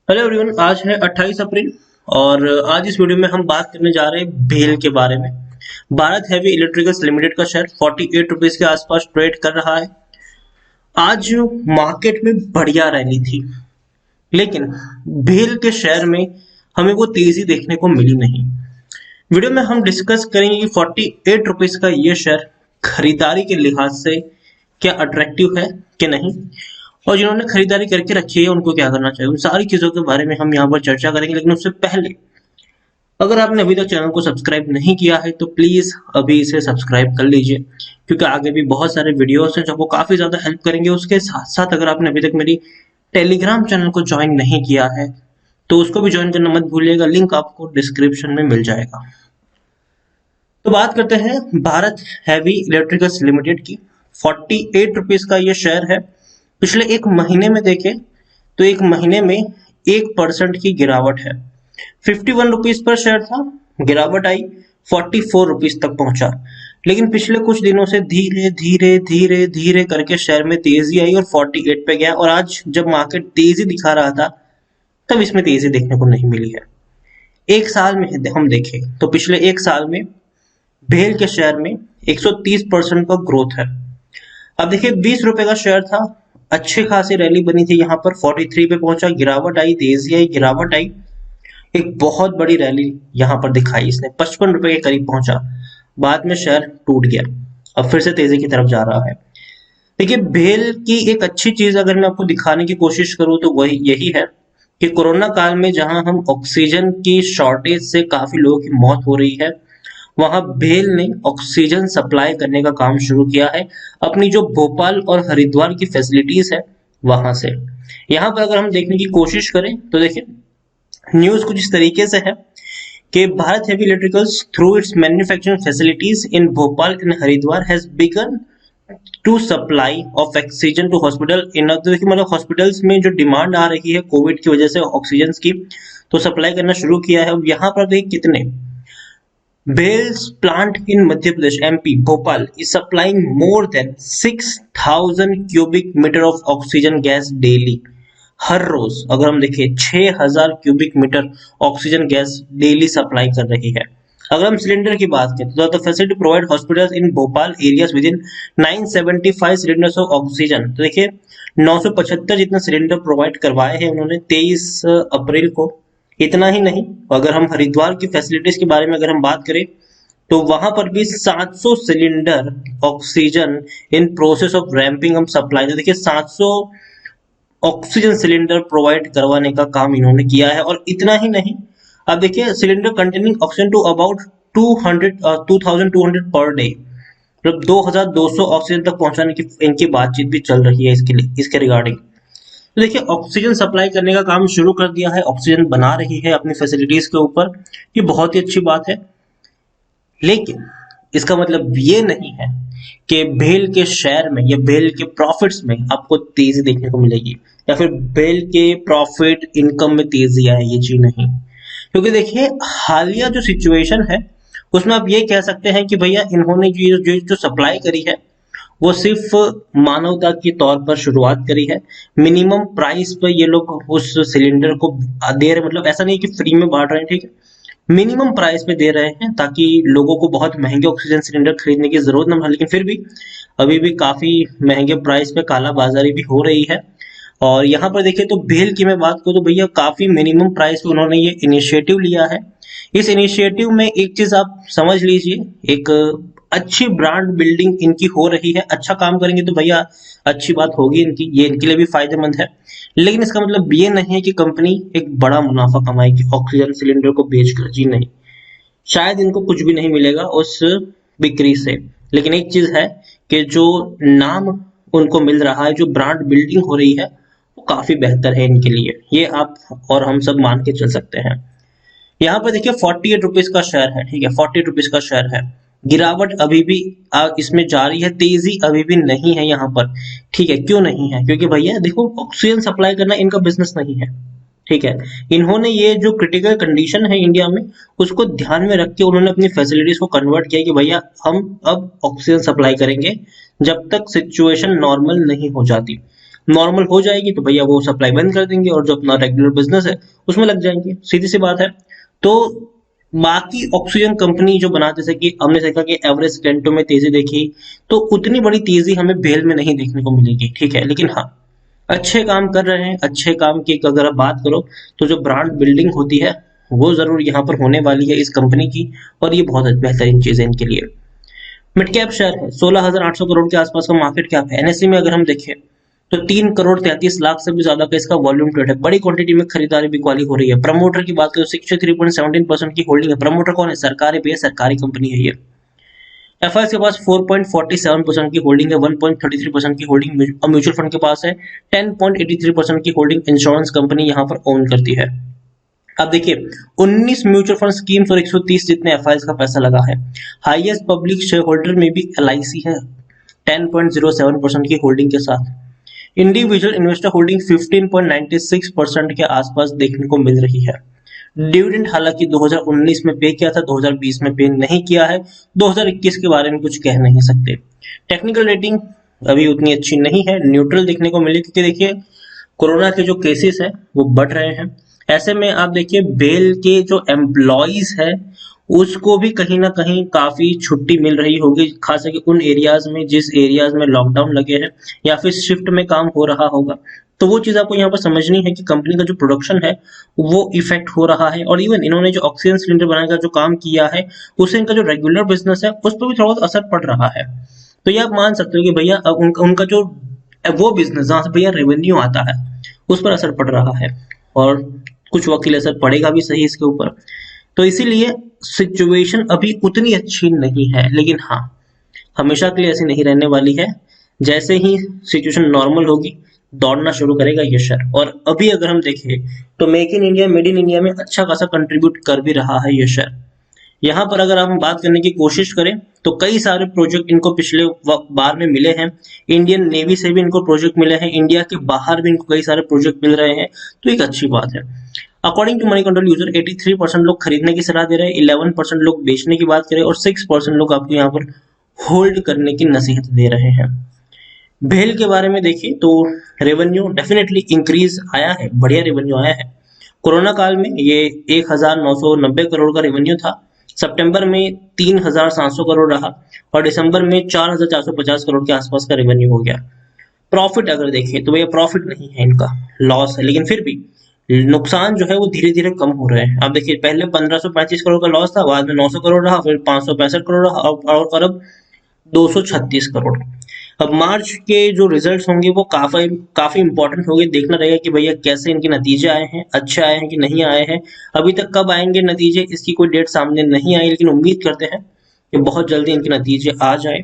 Hello everyone, आज है 28 अप्रैल और आज इस वीडियो में हम बात करने जा रहे हैं भेल के बारे में। भारत हैवी इलेक्ट्रिकल्स लिमिटेड का शेयर 48 रुपीज के आसपास ट्रेड कर रहा है। आज मार्केट में बढ़िया रैली थी, लेकिन भेल के शेयर में हमें वो तेजी देखने को मिली नहीं। वीडियो में हम डिस्कस करेंगे कि 48 रुपीज का ये शेयर खरीदारी के लिहाज से क्या अट्रैक्टिव है कि नहीं, और जिन्होंने खरीदारी करके रखी है उनको क्या करना चाहिए। उन सारी चीजों के बारे में हम यहाँ पर चर्चा करेंगे, लेकिन उससे पहले अगर आपने अभी तक चैनल को सब्सक्राइब नहीं किया है तो प्लीज अभी इसे सब्सक्राइब कर लीजिए, क्योंकि आगे भी बहुत सारे वीडियोस हैं जो आपको काफी ज्यादा हेल्प करेंगे। उसके साथ साथ अगर आपने अभी तक मेरी टेलीग्राम चैनल को ज्वाइन नहीं किया है तो उसको भी ज्वाइन करना मत भूलिएगा, लिंक आपको डिस्क्रिप्शन में मिल जाएगा। तो बात करते हैं भारत हैवी इलेक्ट्रिकल्स लिमिटेड की। 48 रुपीज का ये शेयर है। पिछले एक महीने में देखें तो एक महीने में 1% की गिरावट है। 51 रुपीज पर शेयर था, गिरावट आई 44 रुपीज तक पहुंचा। लेकिन पिछले कुछ दिनों से धीरे धीरे धीरे धीरे करके शेयर में तेजी आई और 48 पे गया, और आज जब मार्केट तेजी दिखा रहा था तब इसमें तेजी देखने को नहीं मिली है। एक साल में हम देखें तो पिछले एक साल में भेल के शेयर में 130% का ग्रोथ है। अब देखिए 20 रुपए का शेयर था, अच्छी खासी रैली बनी थी, यहाँ पर 43 पे पहुंचा, गिरावट आई, तेजी आई, गिरावट आई, एक बहुत बड़ी रैली यहाँ पर दिखाई इसने, 55 रुपए के करीब पहुंचा। बाद में शेयर टूट गया, अब फिर से तेजी की तरफ जा रहा है। देखिए भेल की एक अच्छी चीज अगर मैं आपको दिखाने की कोशिश करूं तो वही यही है कि कोरोना काल में जहां हम ऑक्सीजन की शॉर्टेज से काफी लोगों की मौत हो रही है, वहां भेल ने ऑक्सीजन सप्लाई करने का काम शुरू किया है अपनी जो भोपाल और हरिद्वार की फैसिलिटीज है वहां से। यहाँ पर अगर हम देखने की कोशिश करें तो देखिए न्यूज कुछ इस तरीके से है कि Bharat Heavy Electricals through its manufacturing facilities in Bhopal and Haridwar has begun to supply of oxygen to hospital in, देखिए मतलब हॉस्पिटल्स में जो डिमांड आ रही है कोविड की वजह से ऑक्सीजन की, तो सप्लाई करना शुरू किया है। अब यहाँ पर देखिए कितने Bell's plant in Madhya Pradesh, MP, Bhopal, is supplying more than 6,000 cubic meter of oxygen gas daily. हर रोज अगर हम देखें 6,000 cubic metre oxygen gas daily supply कर रही है। अगर हम सिलेंडर की बात करें तो the facility provide hospitals in Bhopal areas with in 975 cylinders of oxygen. तो देखिए 975 जितना सिलेंडर प्रोवाइड करवाए हैं उन्होंने 23 अप्रैल को। इतना ही नहीं, अगर हम हरिद्वार की फैसिलिटीज के बारे में अगर हम बात करें तो वहां पर भी 700 cylinder oxygen in process of ramping हम सप्लाई। तो देखिए 700 ऑक्सीजन सिलेंडर प्रोवाइड करवाने का काम इन्होंने किया है। और इतना ही नहीं, अब देखिए cylinder containing oxygen to about 2200 per day, मतलब 2200 ऑक्सीजन तक पहुंचाने की इनकी बातचीत भी चल रही है इसके लिए, इसके रिगार्डिंग। तो देखिए ऑक्सीजन सप्लाई करने का काम शुरू कर दिया है, ऑक्सीजन बना रही है अपनी फैसिलिटीज के ऊपर, ये बहुत ही अच्छी बात है। लेकिन इसका मतलब ये नहीं है कि भेल के शेयर में या भेल के प्रॉफिट्स में आपको तेजी देखने को मिलेगी, या फिर भेल के प्रॉफिट इनकम में तेजी आए, ये चीज नहीं। क्योंकि देखिए हालिया जो सिचुएशन है उसमें आप ये कह सकते हैं कि भैया इन्होंने जो सप्लाई करी है वो सिर्फ मानवता के तौर पर शुरुआत करी है। मिनिमम प्राइस पर ये लोग उस सिलेंडर को दे रहे, मतलब ऐसा नहीं कि फ्री में बांट रहे हैं, ठीक है, मिनिमम प्राइस पे दे रहे हैं ताकि लोगों को बहुत महंगे ऑक्सीजन सिलेंडर खरीदने की जरूरत न हो। लेकिन फिर भी अभी भी काफी महंगे प्राइस पे काला बाजारी भी हो रही है। और यहाँ पर देखिए तो भेल की मैं बात करूँ तो भैया काफी मिनिमम प्राइस पे उन्होंने ये इनिशिएटिव लिया है। इस इनिशिएटिव में एक चीज आप समझ लीजिए, एक अच्छी ब्रांड बिल्डिंग इनकी हो रही है। अच्छा काम करेंगे तो भैया अच्छी बात होगी इनकी, ये इनके लिए भी फायदेमंद है। लेकिन इसका मतलब ये नहीं है कि कंपनी एक बड़ा मुनाफा कमाएगी ऑक्सीजन सिलेंडर को बेचकर, जी नहीं, शायद इनको कुछ भी नहीं मिलेगा उस बिक्री से। लेकिन एक चीज है कि जो नाम उनको मिल रहा है, जो ब्रांड बिल्डिंग हो रही है, वो काफी बेहतर है इनके लिए, ये आप और हम सब मान के चल सकते हैं। यहाँ पर देखिए 48 रुपीज का शेयर है, ठीक है, 48 रुपीज का शेयर है, गिरावट अभी भी इसमें जारी है, तेजी अभी भी नहीं है यहाँ पर, ठीक है। क्यों नहीं है? क्योंकि भैया देखो ऑक्सीजन सप्लाई करना इनका बिजनेस नहीं है, ठीक है। इन्होंने ये जो क्रिटिकल कंडीशन है इंडिया में उसको ध्यान में रख के उन्होंने अपनी फैसिलिटीज को कन्वर्ट किया कि भैया हम अब ऑक्सीजन सप्लाई करेंगे जब तक सिचुएशन नॉर्मल नहीं हो जाती। नॉर्मल हो जाएगी तो भैया वो सप्लाई बंद कर देंगे और जो अपना रेगुलर बिजनेस है उसमें लग जाएंगे, सीधी सी बात है। तो बाकी ऑक्सीजन कंपनी जो बनाते, जैसे कि हमने देखा कि एवरेस्ट टेंटो में तेजी देखी, तो उतनी बड़ी तेजी हमें भेल में नहीं देखने को मिलेगी, ठीक है। लेकिन हाँ, अच्छे काम कर रहे हैं। अच्छे काम की अगर आप बात करो तो जो ब्रांड बिल्डिंग होती है वो जरूर यहाँ पर होने वाली है इस कंपनी की, और ये बहुत बेहतरीन चीज है इनके लिए। मिड कैप शेयर है, 16,800 करोड़ के आसपास का मार्केट कैप है। एनएसई में अगर हम देखें तो 3 करोड़ 33 लाख से भी ज्यादा का इसका वॉल्यूम ट्रेड है। बड़ी क्वांटिटी में खरीदारी बिकवाली हो रही है। प्रमोटर की बात करें तो 63.17% की होल्डिंग है। प्रमोटर कौन है? सरकारी पे सरकारी कंपनी है ये। एफआईएस के पास 4.47% की होल्डिंग है। 1.33% की होल्डिंग म्यूचुअल फंड के पास है। 10.83% की होल्डिंग इंश्योरेंस कंपनी यहाँ पर ओन करती है। अब देखिए, 19 म्यूचुअल फंड स्कीम्स और 130 जितने एफआईएस का पैसा लगा है। हाईएस्ट पब्लिक शेयर होल्डर में भी एलआईसी है 10.07% की होल्डिंग के साथ। इंडिविजुअल इन्वेस्टर होल्डिंग 15.96% के आसपास देखने को मिल रही है। डिविडेंड हालांकि 2019 में पे किया था, 2020 में पे नहीं किया है, 2021 के बारे में कुछ कह नहीं सकते। टेक्निकल रेटिंग अभी उतनी अच्छी नहीं है, न्यूट्रल देखने को मिली, क्योंकि देखिए कोरोना के जो केसेस है वो बढ़ रहे हैं। ऐसे में आप देखिए बेल के जो एम्प्लॉइज है उसको भी कहीं ना कहीं काफी छुट्टी मिल रही होगी, खास करके उन एरियाज में जिस एरियाज में लॉकडाउन लगे हैं या फिर शिफ्ट में काम हो रहा होगा। तो वो चीज आपको यहाँ पर समझनी है कि कंपनी का जो प्रोडक्शन है वो इफेक्ट हो रहा है, और इवन इन्होंने जो ऑक्सीजन सिलेंडर बनाने का जो काम किया है उससे इनका जो रेगुलर बिजनेस है उस पर भी थोड़ा बहुत असर पड़ रहा है। तो ये आप मान सकते हो कि भैया उनका जो वो बिजनेस जहाँ से भैया रेवेन्यू आता है उस पर असर पड़ रहा है, और कुछ वक्त के लिए असर पड़ेगा भी सही इसके ऊपर। तो इसीलिए सिचुएशन अभी उतनी अच्छी नहीं है, लेकिन हाँ, हमेशा के लिए ऐसी नहीं रहने वाली है। जैसे ही सिचुएशन नॉर्मल होगी दौड़ना शुरू करेगा ये शेयर। और अभी अगर हम देखें तो make in India, made in India में अच्छा खासा कंट्रीब्यूट कर भी रहा है ये शेयर। यहाँ पर अगर हम बात करने की कोशिश करें तो कई सारे प्रोजेक्ट इनको पिछले बार में मिले हैं। इंडियन नेवी से भी इनको प्रोजेक्ट मिले हैं, इंडिया के बाहर भी इनको कई सारे प्रोजेक्ट मिल रहे हैं, तो एक अच्छी बात है। According to Money Control user 83% लोग खरीदने की सलाह दे रहे हैं, 11% लोग बेचने की बात करें, और 6% लोग आपको यहाँ पर होल्ड करने की नसीहत दे रहे हैं। भेल के बारे में देखिए तो रेवेन्यू डेफिनेटली इंक्रीज आया है, बढ़िया रेवेन्यू आया है। कोरोना काल में ये 1990 करोड़ का रेवेन्यू था, सितंबर में 3700 करोड़ रहा, और दिसंबर में 4450 करोड़ के आसपास का रेवेन्यू हो गया। प्रॉफिट अगर देखें तो भैया प्रॉफिट नहीं है इनका, लॉस है, लेकिन फिर भी नुकसान जो है वो धीरे धीरे कम हो रहे हैं। अब देखिए पहले 1535 करोड़ का लॉस था, बाद में 900 करोड़ रहा, फिर 565 करोड़ रहा, और अब 236 करोड़। अब मार्च के जो रिजल्ट्स होंगे वो काफी काफी इंपॉर्टेंट होंगे, देखना रहेगा कि भैया कैसे इनके नतीजे आए हैं, अच्छे आए हैं कि नहीं आए हैं। अभी तक कब आएंगे नतीजे इसकी कोई डेट सामने नहीं आई, लेकिन उम्मीद करते हैं कि बहुत जल्दी इनके नतीजे आ जाए।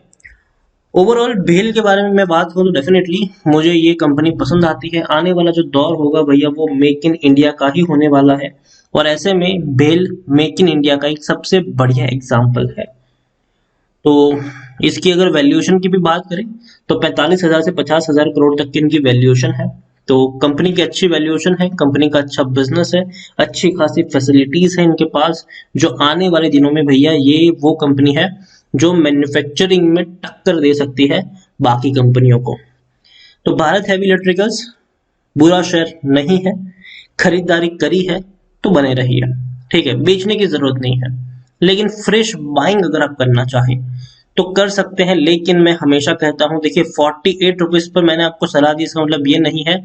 ओवरऑल भेल के बारे में मैं बात करूं तो डेफिनेटली मुझे ये कंपनी पसंद आती है। आने वाला जो दौर होगा भैया वो मेक इन इंडिया का ही होने वाला है, और ऐसे में भेल मेक इन इंडिया का एक सबसे बढ़िया एग्जाम्पल है। तो इसकी अगर वैल्यूएशन की भी बात करें तो 45,000 से 50,000 करोड़ तक की इनकी वैल्यूएशन है। तो कंपनी की अच्छी वैल्यूएशन है, कंपनी का अच्छा बिजनेस है, अच्छी खासी फैसिलिटीज है इनके पास, जो आने वाले दिनों में भैया ये वो कंपनी है जो मैन्युफैक्चरिंग में टक्कर दे सकती है बाकी कंपनियों को। तो भारत हैवी इलेक्ट्रिकल्स बुरा शेयर नहीं है, खरीदारी करी है तो बने रही है, ठीक है, बेचने की जरूरत नहीं है। लेकिन फ्रेश बाइंग अगर आप करना चाहें तो कर सकते हैं, लेकिन मैं हमेशा कहता हूं देखिए 48 रुपीज पर मैंने आपको सलाह दी, इसका मतलब ये नहीं है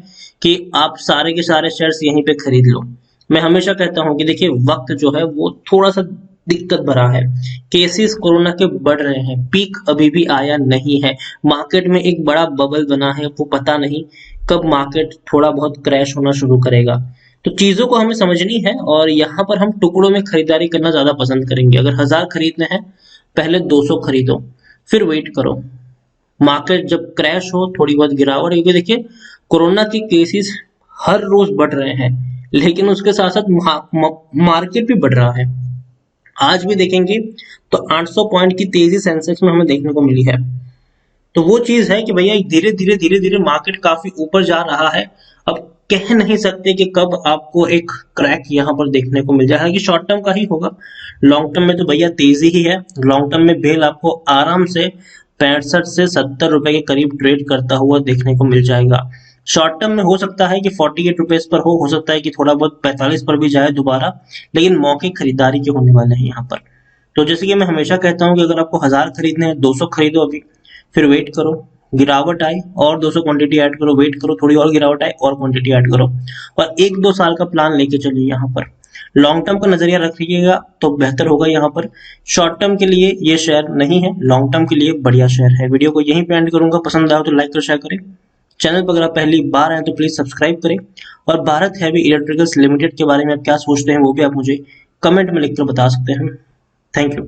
कि आप सारे के सारे शेयर्स यहीं पे खरीद लो। मैं हमेशा कहता हूं कि देखिए वक्त जो है वो थोड़ा सा दिक्कत भरा है, केसेस कोरोना के बढ़ रहे हैं, पीक अभी भी आया नहीं है, मार्केट में एक बड़ा बबल बना है, वो पता नहीं कब मार्केट थोड़ा बहुत क्रैश होना शुरू करेगा। तो चीजों को हमें समझनी है, और यहाँ पर हम टुकड़ों में खरीदारी करना ज्यादा पसंद करेंगे। अगर 1000 खरीदने हैं पहले 200 खरीदो, फिर वेट करो, मार्केट जब क्रैश हो थोड़ी बहुत गिरावट, क्योंकि देखिए कोरोना के केसेस हर रोज बढ़ रहे हैं, लेकिन उसके साथ साथ मार्केट भी बढ़ रहा है। आज भी देखेंगे तो 800 पॉइंट की तेजी सेंसेक्स में हमें देखने को मिली है। तो वो चीज है कि भैया धीरे धीरे मार्केट काफी ऊपर जा रहा है। अब कह नहीं सकते कि कब आपको एक क्रैक यहाँ पर देखने को मिल जाए, हालांकि शॉर्ट टर्म का ही होगा, लॉन्ग टर्म में तो भैया तेजी ही है। लॉन्ग टर्म में भेल आपको आराम से 65 से 70 रुपए के करीब ट्रेड करता हुआ देखने को मिल जाएगा। शॉर्ट टर्म में हो सकता है कि 48 रुपीज पर हो सकता है कि थोड़ा बहुत 45 पर भी जाए दोबारा, लेकिन मौके खरीदारी के होने वाले हैं यहाँ पर। तो जैसे कि मैं हमेशा कहता हूँ कि अगर आपको 1000 खरीदने हैं 200 खरीदो अभी, फिर वेट करो, गिरावट आए और 200 क्वांटिटी ऐड करो, वेट करो थोड़ी और गिरावट आए और क्वांटिटी ऐड करो, और 1-2 साल का प्लान लेके चलिए। यहाँ पर लॉन्ग टर्म का नजरिया रखिएगा तो बेहतर होगा। यहाँ पर शॉर्ट टर्म के लिए ये शेयर नहीं है, लॉन्ग टर्म के लिए बढ़िया शेयर है। वीडियो को यहीं पे एंड करूंगा, पसंद आया तो लाइक कर शेयर करें। चैनल पर अगर आप पहली बार आए तो प्लीज सब्सक्राइब करें, और भारत हैवी इलेक्ट्रिकल्स लिमिटेड के बारे में आप क्या सोचते हैं वो भी आप मुझे कमेंट में लिखकर बता सकते हैं। Thank you.